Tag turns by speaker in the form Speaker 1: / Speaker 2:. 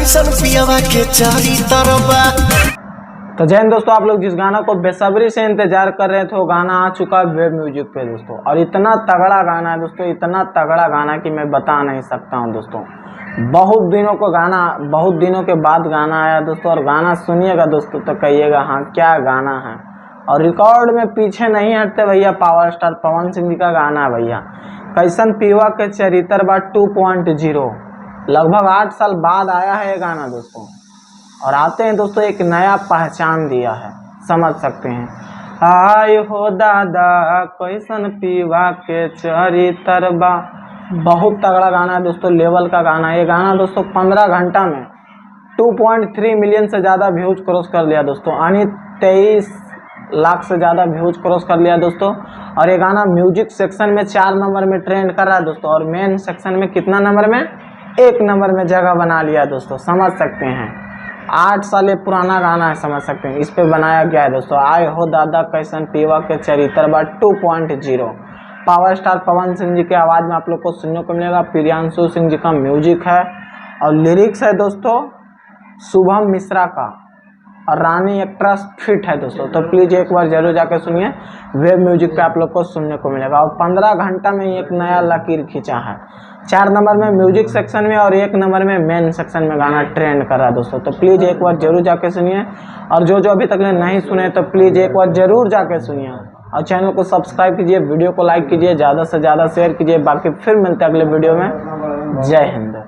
Speaker 1: कैसन पियावा के चारी तरबा।
Speaker 2: तो जय हिंद दोस्तों, आप लोग जिस गाना को बेसब्री से इंतजार कर रहे थे वो गाना आ चुका है वेब म्यूजिक पे दोस्तों। और इतना तगड़ा गाना है दोस्तों, इतना तगड़ा गाना कि मैं बता नहीं सकता हूँ दोस्तों। बहुत दिनों के बाद गाना आया दोस्तों। और गाना सुनिएगा दोस्तों तो कहिएगा हाँ क्या गाना है। और रिकॉर्ड में पीछे नहीं हटते भैया, पावर स्टार पवन सिंह जी का गाना है भैया। कैसन पीवा के चरित्र बा 2.0, लगभग 8 साल बाद आया है ये गाना दोस्तों। और आते हैं दोस्तों, एक नया पहचान दिया है, समझ सकते हैं। आय हो दादा कैसन पीवा के चरित्र बा, बहुत तगड़ा गाना है दोस्तों, लेवल का गाना है ये गाना दोस्तों। 15 घंटा में 2.3 मिलियन से ज़्यादा व्यूज क्रॉस कर लिया दोस्तों, यानी 23 लाख से ज़्यादा व्यूज क्रॉस कर लिया दोस्तों। और ये गाना म्यूजिक सेक्शन में 4 नंबर में ट्रेंड कर रहा है दोस्तों। और मेन सेक्शन में कितना नंबर में? 1 नंबर में जगह बना लिया दोस्तों, समझ सकते हैं। 8 साल पुराना गाना है, समझ सकते हैं। इस पे बनाया गया है दोस्तों आय हो दादा कैसन पीवा के चरित्र बा 2.0। पावर स्टार पवन सिंह जी के आवाज़ में आप लोग को सुनने को मिलेगा। प्रियांशु सिंह जी का म्यूजिक है और लिरिक्स है दोस्तों शुभम मिश्रा का। और रानी एक्ट्रेस फिट है दोस्तों। तो प्लीज़ एक बार जरूर जाकर सुनिए, वेब म्यूजिक पे आप लोग को सुनने को मिलेगा। और 15 घंटा में एक नया लकीर खींचा है। 4 नंबर में म्यूजिक सेक्शन में और 1 नंबर में मेन सेक्शन में गाना ट्रेंड कर रहा है दोस्तों। तो प्लीज़ एक बार जरूर जाके सुनिए। और जो अभी तक नहीं सुने तो प्लीज़ एक बार जरूर जाके सुनिए। और चैनल को सब्सक्राइब कीजिए, वीडियो को लाइक कीजिए, ज़्यादा से ज़्यादा शेयर कीजिए। बाकी फिर मिलते हैं अगले वीडियो में। जय हिंद।